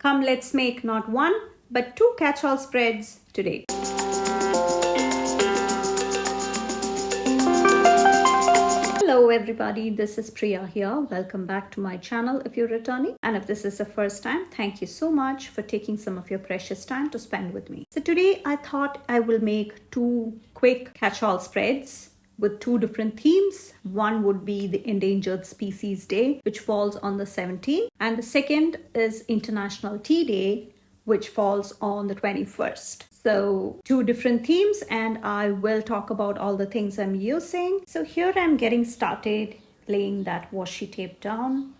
Come, let's make not one, but two catch-all spreads today. Hello everybody, this is Priya here. Welcome back to my channel if you're returning. And if this is the first time, thank you so much for taking some of your precious time to spend with me. So today I thought I will make two quick catch-all spreads with two different themes. One would be the Endangered Species Day, which falls on the 17th. And the second is International Tea Day, which falls on the 21st. So two different themes, and I will talk about all the things I'm using. So here I'm getting started laying that washi tape down.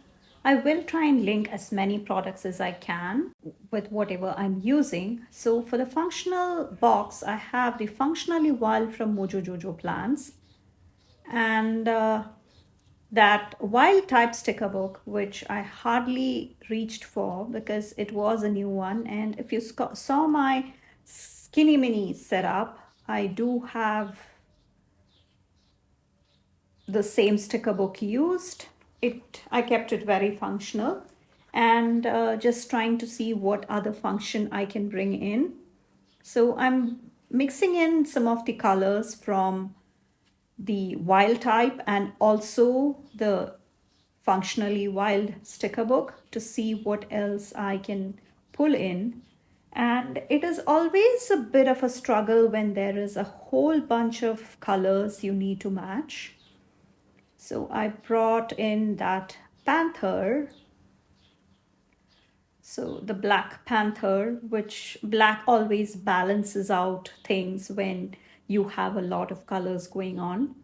I will try and link as many products as I can with whatever I'm using. So for the functional box, I have the Functionally Wild from Mojo Jojo plants, and that wild type sticker book, which I hardly reached for because it was a new one. And if you saw my skinny mini setup, I do have the same sticker book used. I kept it very functional, and just trying to see what other function I can bring in. So I'm mixing in some of the colors from the wild type and also the Functionally Wild sticker book to see what else I can pull in. And it is always a bit of a struggle when there is a whole bunch of colors you need to match. So I brought in that panther. So the black panther, which black always balances out things when you have a lot of colors going on.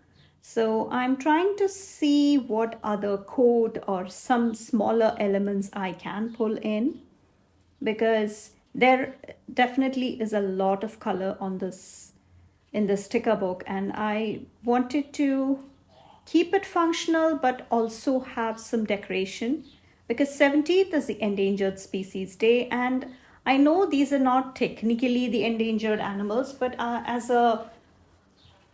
So I'm trying to see what other code or some smaller elements I can pull in, because there definitely is a lot of color on this in the sticker book, and I wanted to keep it functional but also have some decoration, because 17th is the Endangered Species Day, and I know these are not technically the endangered animals, but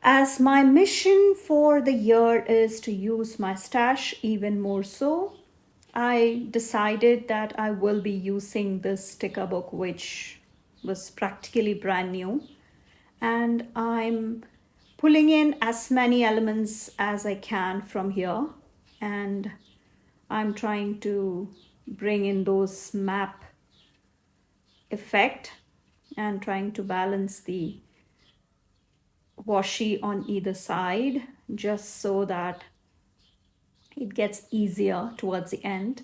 as my mission for the year is to use my stash even more so, I decided that I will be using this sticker book, which was practically brand new. And I'm pulling in as many elements as I can from here. And I'm trying to bring in those map effect and trying to balance the washi on either side, just so that it gets easier towards the end.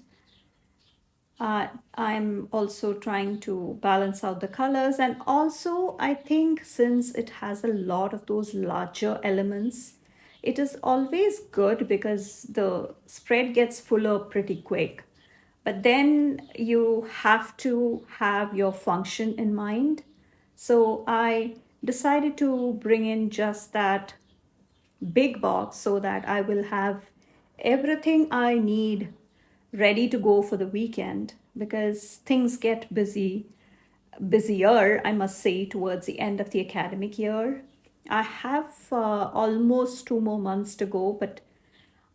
I'm also trying to balance out the colors, and also I think since it has a lot of those larger elements, it is always good because the spread gets fuller pretty quick. But then you have to have your function in mind. So I decided to bring in just that big box so that I will have everything I need ready to go for the weekend, because things get busier, I must say, towards the end of the academic year. I have almost 2 more months to go, but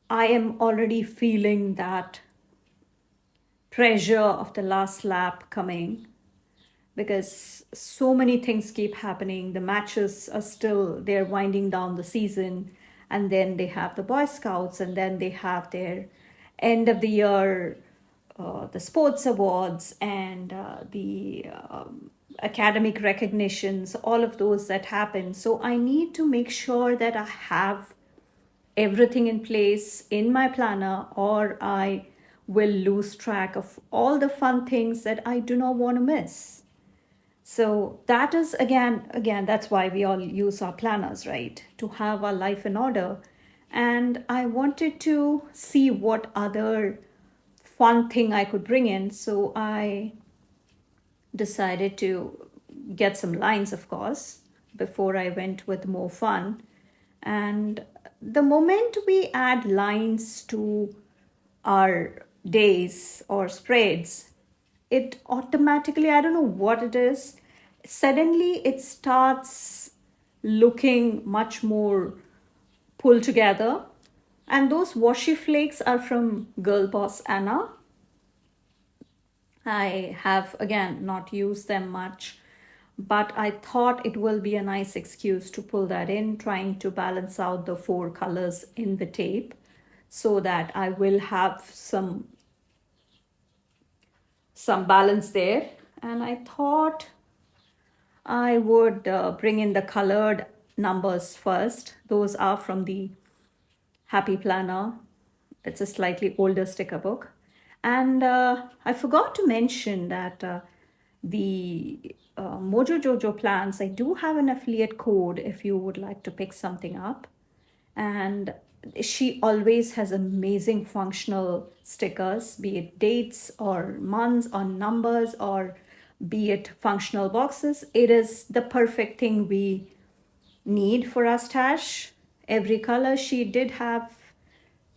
I am already feeling that pressure of the last lap coming, because so many things keep happening. The matches are still, they're winding down the season, and then they have the Boy Scouts, and then they have their end of the year, the sports awards, and the academic recognitions, all of those that happen. So I need to make sure that I have everything in place in my planner, or I will lose track of all the fun things that I do not want to miss. So that is again, that's why we all use our planners, right? To have our life in order. And I wanted to see what other fun thing I could bring in. So I decided to get some lines, of course, before I went with more fun. And the moment we add lines to our days or spreads, it automatically, I don't know what it is, suddenly it starts looking much more pulled together. And those washi flakes are from Girl Boss Anna. I have again not used them much, but I thought it will be a nice excuse to pull that in, trying to balance out the four colors in the tape so that I will have some balance there. And I thought I would bring in the colored numbers first. Those are from the Happy Planner. It's a slightly older sticker book. And I forgot to mention that the Mojo Jojo plans, I do have an affiliate code if you would like to pick something up. And she always has amazing functional stickers, be it dates or months or numbers, or be it functional boxes. It is the perfect thing we need for our stash. Every color she did have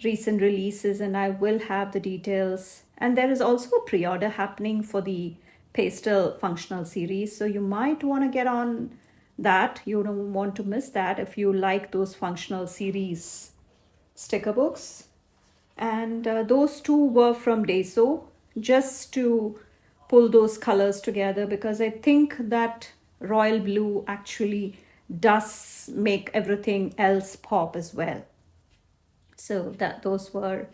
recent releases, and I will have the details. And there is also a pre-order happening for the Pastel Functional series, so you might want to get on that. You don't want to miss that if you like those functional series sticker books. And those two were from Deso, just to pull those colors together, because I think that royal blue actually does make everything else pop as well. So that those were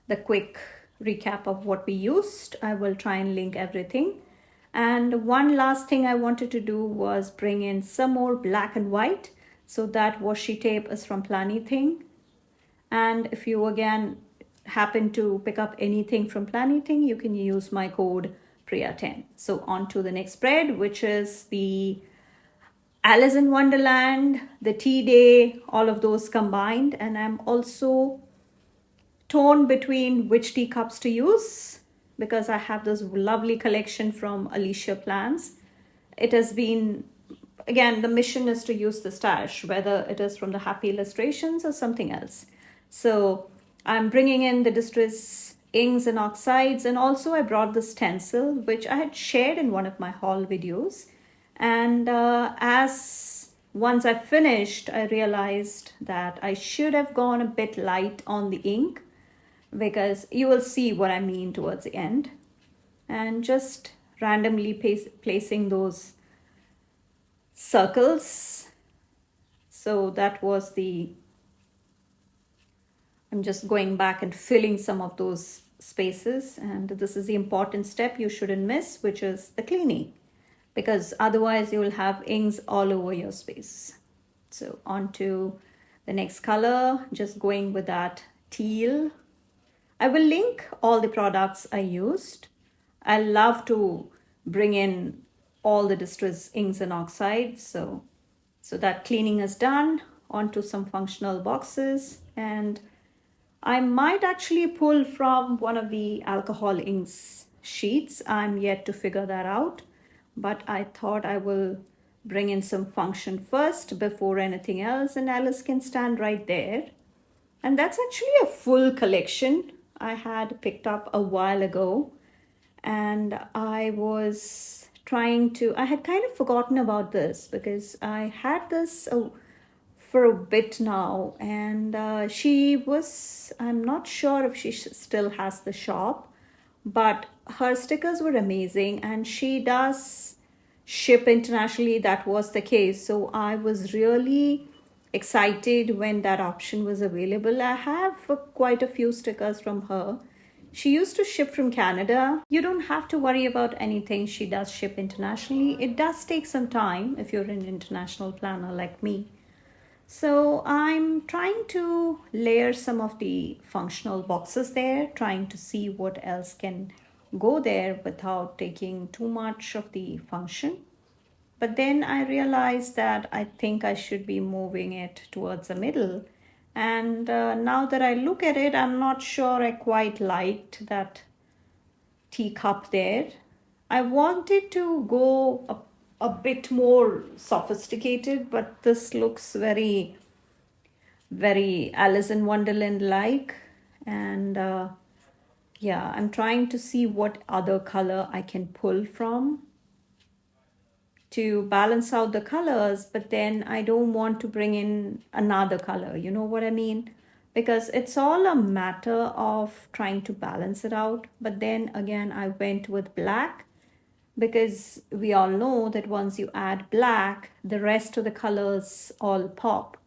the quick recap of what we used. I will try and link everything. And one last thing I wanted to do was bring in some more black and white. So that washi tape is from Planything. And if you again happen to pick up anything from Planything, you can use my code Priya10. So on to the next spread, which is the Alice in Wonderland, the Tea Day, all of those combined. And I'm also torn between which teacups to use because I have this lovely collection from Alicia Plans. It has been, again, the mission is to use the stash, whether it is from the Happy Illustrations or something else. So I'm bringing in the Distress inks and oxides, and also I brought the stencil, which I had shared in one of my haul videos. And as once I finished, I realized that I should have gone a bit light on the ink, because you will see what I mean towards the end. And just randomly placing those circles. So that was I'm just going back and filling some of those spaces. And this is the important step you shouldn't miss, which is the cleaning, because otherwise you will have inks all over your space. So on to the next color, just going with that teal. I will link all the products I used. I love to bring in all the Distress inks and oxides. So that cleaning is done. Onto some functional boxes. And I might actually pull from one of the alcohol inks sheets. I'm yet to figure that out. But I thought I will bring in some function first before anything else. And Alice can stand right there. And that's actually a full collection I had picked up a while ago. And I was I had kind of forgotten about this because I had this for a bit now. And I'm not sure if she still has the shop, but her stickers were amazing. And she does ship internationally. That was the case. So I was really excited when that option was available. I have quite a few stickers from her. She used to ship from Canada. You don't have to worry about anything. She does ship internationally. It does take some time if you're an international planner like me. So I'm trying to layer some of the functional boxes there, trying to see what else can go there without taking too much of the function. But then I realized that I think I should be moving it towards the middle. And now that I look at it, I'm not sure I quite liked that teacup there. I wanted to go a bit more sophisticated, but this looks very, very Alice in Wonderland like. And yeah, I'm trying to see what other color I can pull from to balance out the colors, but then I don't want to bring in another color. You know what I mean? because it's all a matter of trying to balance it out. But then again, I went with black because we all know that once you add black, the rest of the colors all pop.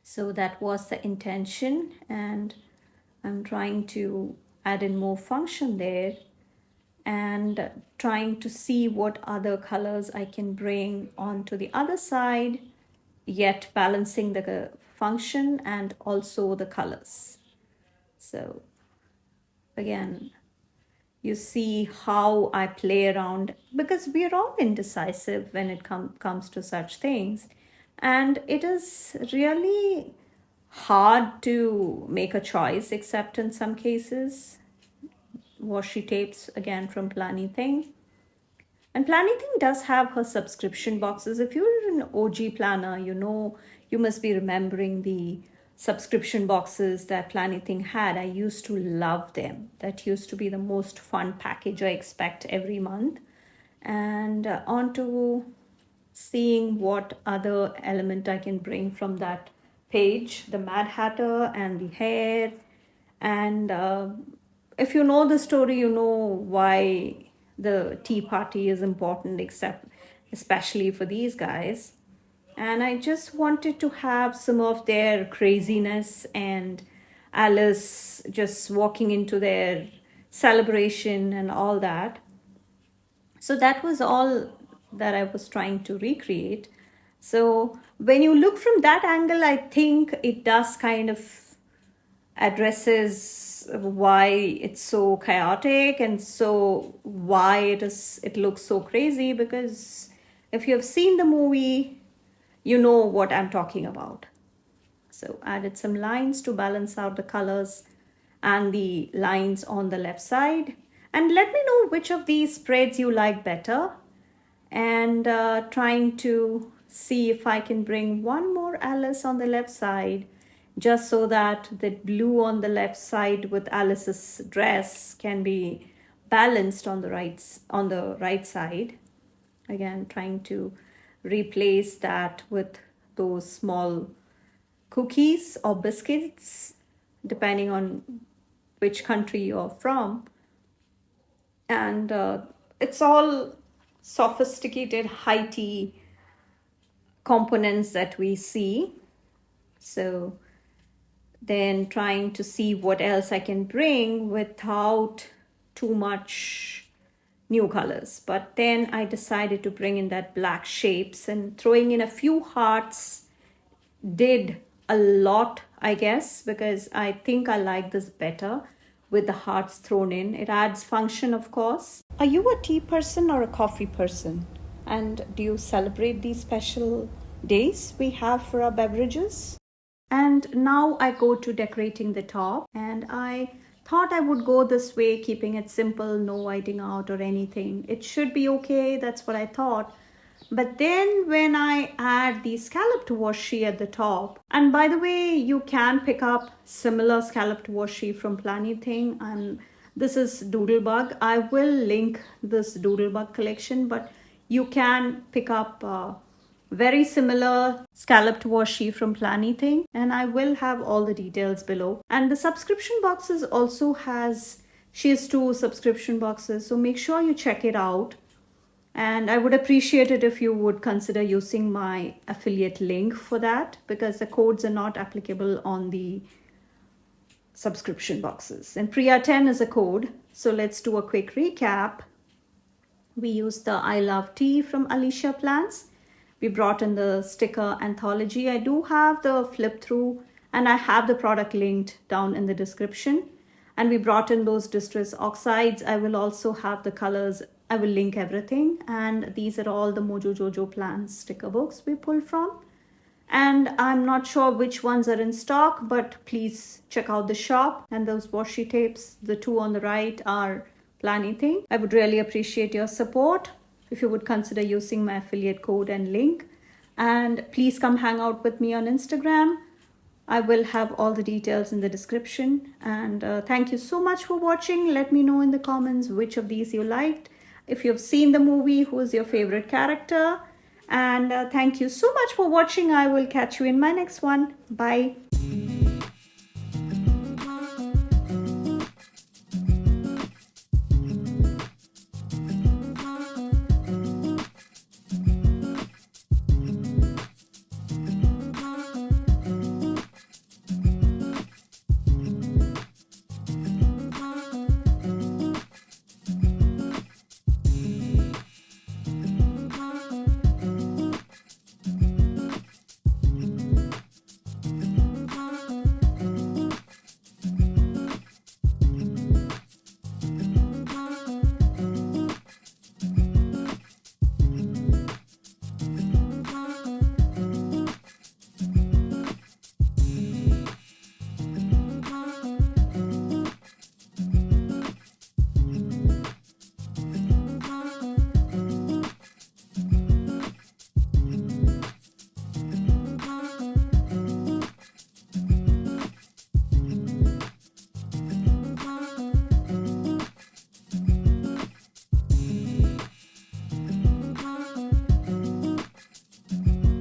So that was the intention, and I'm trying to add in more function there and trying to see what other colors I can bring onto the other side, yet balancing the function and also the colors. So again, you see how I play around, because we are all indecisive when it comes to such things. And it is really hard to make a choice, except in some cases. Washi tapes again from Planything. And Planything does have her subscription boxes. If you're an OG planner, you know you must be remembering the subscription boxes that Planything had. I used to love them. That used to be the most fun package I expect every month. And on to seeing what other element I can bring from that page, the Mad Hatter and the hair. And if you know the story, you know why the tea party is important, except especially for these guys. And I just wanted to have some of their craziness and Alice just walking into their celebration and all that. So that was all that I was trying to recreate. So when you look from that angle, I think it does kind of addresses why it's so chaotic, and so why it looks so crazy, because if you have seen the movie, you know what I'm talking about. So added some lines to balance out the colors and the lines on the left side. And let me know which of these spreads you like better. And trying to see if I can bring one more Alice on the left side, just so that the blue on the left side with Alice's dress can be balanced on the right side. Again, trying to replace that with those small cookies or biscuits, depending on which country you're from. And it's all sophisticated, high tea components that we see. So then trying to see what else I can bring without too much new colors. But then I decided to bring in that black shapes, and throwing in a few hearts did a lot, I guess, because I think I like this better with the hearts thrown in. It adds function, of course. Are you a tea person or a coffee person? And do you celebrate these special days we have for our beverages? And now I go to decorating the top, and I thought I would go this way, keeping it simple, no whiting out or anything. It should be okay, that's what I thought. But then when I add the scalloped washi at the top, and by the way, you can pick up similar scalloped washi from Planything, and this is Doodlebug. I will link this Doodlebug collection, but you can pick up very similar scalloped washi from Planything, and I will have all the details below. And the subscription boxes also she has 2 subscription boxes, so make sure you check it out. And I would appreciate it if you would consider using my affiliate link for that, because the codes are not applicable on the subscription boxes. And Priya10 is a code. So let's do a quick recap. We used the I Love Tea from Alicia Plans. We brought in the sticker anthology. I do have the flip through, and I have the product linked down in the description. And we brought in those distress oxides. I will also have the colors. I will link everything. And these are all the Mojo Jojo Plans sticker books we pulled from. And I'm not sure which ones are in stock, but please check out the shop. And those washi tapes, the 2 on the right, are Planything. I would really appreciate your support if you would consider using my affiliate code and link. And please come hang out with me on Instagram. I will have all the details in the description. And thank you so much for watching. Let me know in the comments which of these you liked. If you've seen the movie, who is your favorite character? And thank you so much for watching. I will catch you in my next one. Bye.